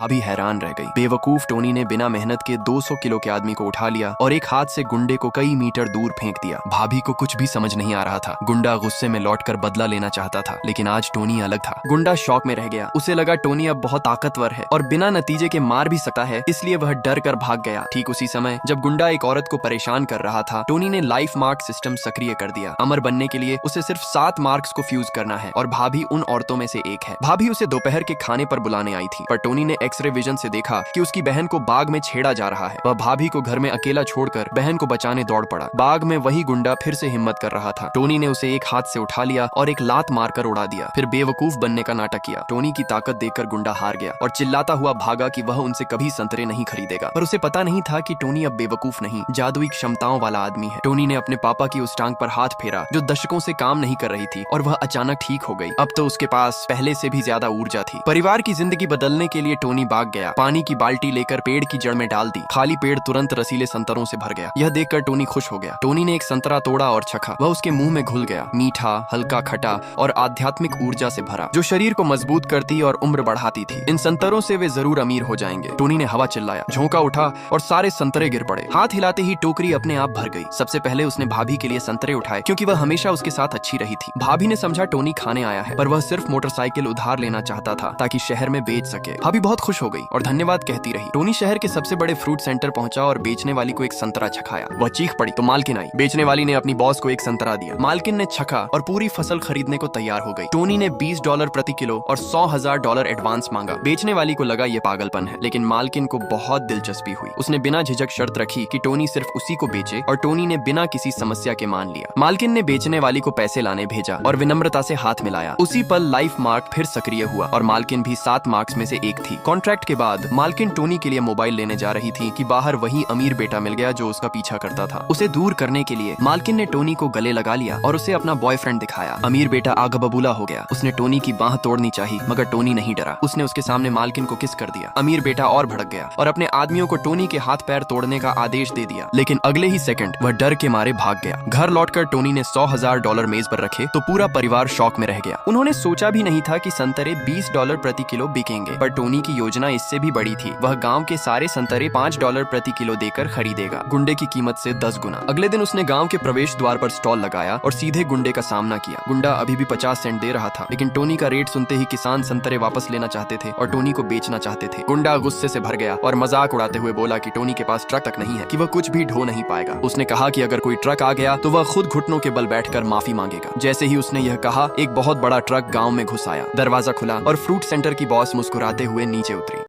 अभी हैरान रह गई। बेवकूफ टोनी ने बिना मेहनत के 200 किलो के आदमी को उठा लिया और एक हाथ से गुंडे को कई मीटर दूर फेंक दिया। भाभी को कुछ भी समझ नहीं आ रहा था। गुंडा गुस्से में लौटकर बदला लेना चाहता था, लेकिन आज टोनी अलग था। गुंडा शॉक में रह गया। उसे लगा टोनी अब बहुत ताकतवर है और बिना नतीजे के मार भी सकता है, इसलिए वह डर कर भाग गया। ठीक उसी समय जब गुंडा एक औरत को परेशान कर रहा था, टोनी ने लाइफ मार्क सिस्टम सक्रिय कर दिया। अमर बनने के लिए उसे सिर्फ 7 मार्क्स को फ्यूज करना है और भाभी उन औरतों में से एक है। भाभी उसे दोपहर के खाने पर बुलाने आई थी, पर टोनी ने एक्सरे विजन से देखा कि उसकी बहन को बाग में छेड़ा जा रहा है। वह भाभी को घर में अकेला छोड़कर बहन को बचाने दौड़ पड़ा। बाग में वही गुंडा फिर से हिम्मत कर रहा था। टोनी ने उसे एक हाथ से उठा लिया और एक लात मारकर उड़ा दिया, फिर बेवकूफ बनने का नाटक किया। टोनी की ताकत देखकर गुंडा हार गया और चिल्लाता हुआ भागा कि वह उनसे कभी संतरे नहीं खरीदेगा। पर उसे पता नहीं था कि टोनी अब बेवकूफ नहीं, जादुई क्षमताओं वाला आदमी है। टोनी ने अपने पापा की उस टांग पर हाथ फेरा जो दशकों से काम नहीं कर रही थी और वह अचानक ठीक हो गई। अब तो उसके पास पहले से भी ज्यादा ऊर्जा थी। परिवार की जिंदगी बदलने के लिए टोनी भाग गया। पानी की बाल्टी लेकर पेड़ की जड़ में डाल दी। खाली पेड़ तुरंत रसीले संतरों से भर गया। यह देखकर टोनी खुश हो गया। टोनी ने एक संतरा तोड़ा और चखा। वह उसके मुंह में घुल गया। मीठा, हल्का खटा और आध्यात्मिक ऊर्जा से भरा, जो शरीर को मजबूत करती और उम्र बढ़ाती थी। इन संतरों से वे जरूर अमीर हो जाएंगे। टोनी ने हवा चिल्लाया, झोंका उठा और सारे संतरे गिर पड़े। हाथ हिलाते ही टोकरी अपने आप भर गई। सबसे पहले उसने भाभी के लिए संतरे उठाए, क्योंकि वह हमेशा उसके साथ अच्छी रही थी। भाभी ने समझा टोनी खाने आया है, पर वह सिर्फ मोटरसाइकिल उधार लेना चाहता था ताकि शहर में बेच सके। भाभी बहुत खुश हो गई और धन्यवाद कहती रही। टोनी शहर के सबसे बड़े फ्रूट सेंटर पहुंचा और बेचने वाली को एक संतरा चखाया। वह चीख पड़ी तो मालकिन आई। बेचने वाली ने अपनी बॉस को एक संतरा दिया। मालकिन ने चखा और पूरी फसल खरीदने को तैयार हो गई। टोनी ने $20 प्रति किलो और $100,000 एडवांस मांगा। बेचने वाली को लगा ये पागलपन है, लेकिन मालकिन को बहुत दिलचस्पी हुई। उसने बिना झिझक शर्त रखी कि टोनी सिर्फ उसी को बेचे और टोनी ने बिना किसी समस्या के मान लिया। मालकिन ने बेचने वाली को पैसे लाने भेजा और विनम्रता से हाथ मिलाया। उसी पल लाइफ मार्क फिर सक्रिय हुआ और मालकिन भी 7 मार्क्स में से एक थी। कॉन्ट्रैक्ट के बाद मालकिन टोनी के लिए मोबाइल लेने जा रही थी कि बाहर वही अमीर बेटा मिल गया जो उसका पीछा करता था। उसे दूर करने के लिए मालकिन ने टोनी को गले लगा लिया और उसे अपना बॉयफ्रेंड दिखाया। अमीर बेटा आग बबूला हो गया। उसने टोनी की बाह तोड़नी चाहिए, मगर टोनी नहीं डरा। उसने उसके सामने मालकिन को किस कर दिया। अमीर बेटा और भड़क गया और अपने आदमियों को टोनी के हाथ पैर तोड़ने का आदेश दे दिया, लेकिन अगले ही सेकंड वह डर के मारे भाग गया। घर लौटकर टोनी ने $100,000 मेज पर रखे तो पूरा परिवार शॉक में रह गया। उन्होंने सोचा भी नहीं था कि संतरे $20 प्रति किलो बिकेंगे, पर टोनी की योजना इससे भी बड़ी थी। वह गांव के सारे संतरे $5 प्रति किलो देकर खरीदेगा, गुंडे की कीमत से 10 गुना। अगले दिन उसने गांव के प्रवेश द्वार पर स्टॉल लगाया और सीधे गुंडे का सामना किया। गुंडा अभी भी 50 सेंट दे रहा था, लेकिन टोनी का रेट सुनते ही किसान संतरे वापस लेना चाहते थे और टोनी को बेचना चाहते थे। गुंडा गुस्से से भर गया और मजाक उड़ाते हुए बोला कि टोनी के पास ट्रक तक नहीं है, कि वह कुछ भी ढो नहीं पाएगा। उसने कहा कि अगर कोई ट्रक आ गया तो वह खुद घुटनों के बल बैठकर माफी मांगेगा। जैसे ही उसने यह कहा, एक बहुत बड़ा ट्रक गांव में घुस आया। दरवाजा खुला और फ्रूट सेंटर की बॉस मुस्कुराते हुए नीचे उतरी।